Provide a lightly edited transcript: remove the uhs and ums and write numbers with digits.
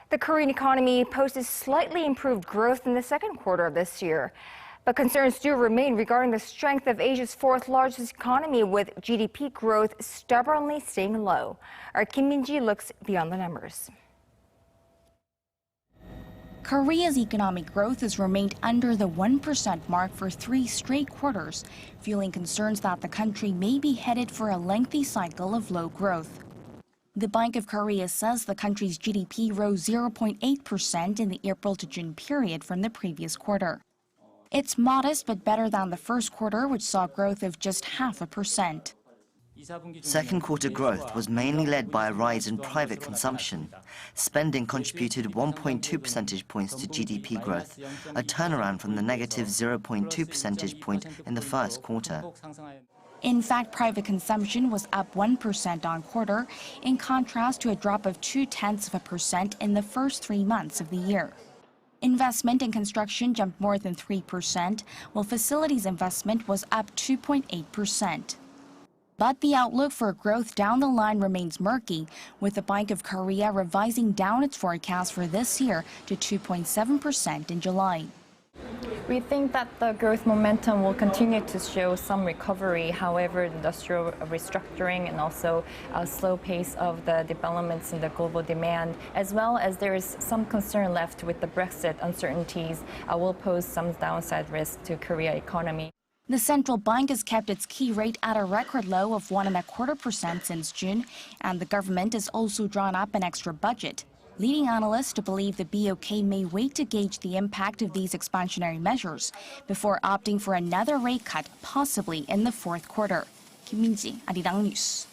The Korean economy posted slightly improved growth in the second quarter of this year. But concerns do remain regarding the strength of Asia's fourth largest economy, with GDP growth stubbornly staying low. Our Kim Min-ji looks beyond the numbers. Korea's economic growth has remained under the 1% mark for 3 straight quarters, fueling concerns that the country may be headed for a lengthy cycle of low growth. The Bank of Korea says the country's GDP rose 0.8% in the April to June period from the previous quarter. It's modest but better than the first quarter, which saw growth of just 0.5%. Second quarter growth was mainly led by a rise in private consumption. Spending contributed 1.2 percentage points to GDP growth, a turnaround from the negative 0.2 percentage point in the first quarter. In fact, private consumption was up 1% on quarter, in contrast to a drop of 0.2% in the first 3 months of the year. Investment in construction jumped more than 3%, while facilities investment was up 2.8%. But the outlook for growth down the line remains murky, with the Bank of Korea revising down its forecast for this year to 2.7% in July. We think that the growth momentum will continue to show some recovery. However, industrial restructuring and also a slow pace of the developments in the global demand, as well as there is some concern left with the Brexit uncertainties, will pose some downside risk to Korea economy. The central bank has kept its key rate at a record low of 1.25% since June, and the government has also drawn up an extra budget, leading analysts to believe the BOK may wait to gauge the impact of these expansionary measures before opting for another rate cut, possibly in the fourth quarter. Kim Min-ji, Arirang News.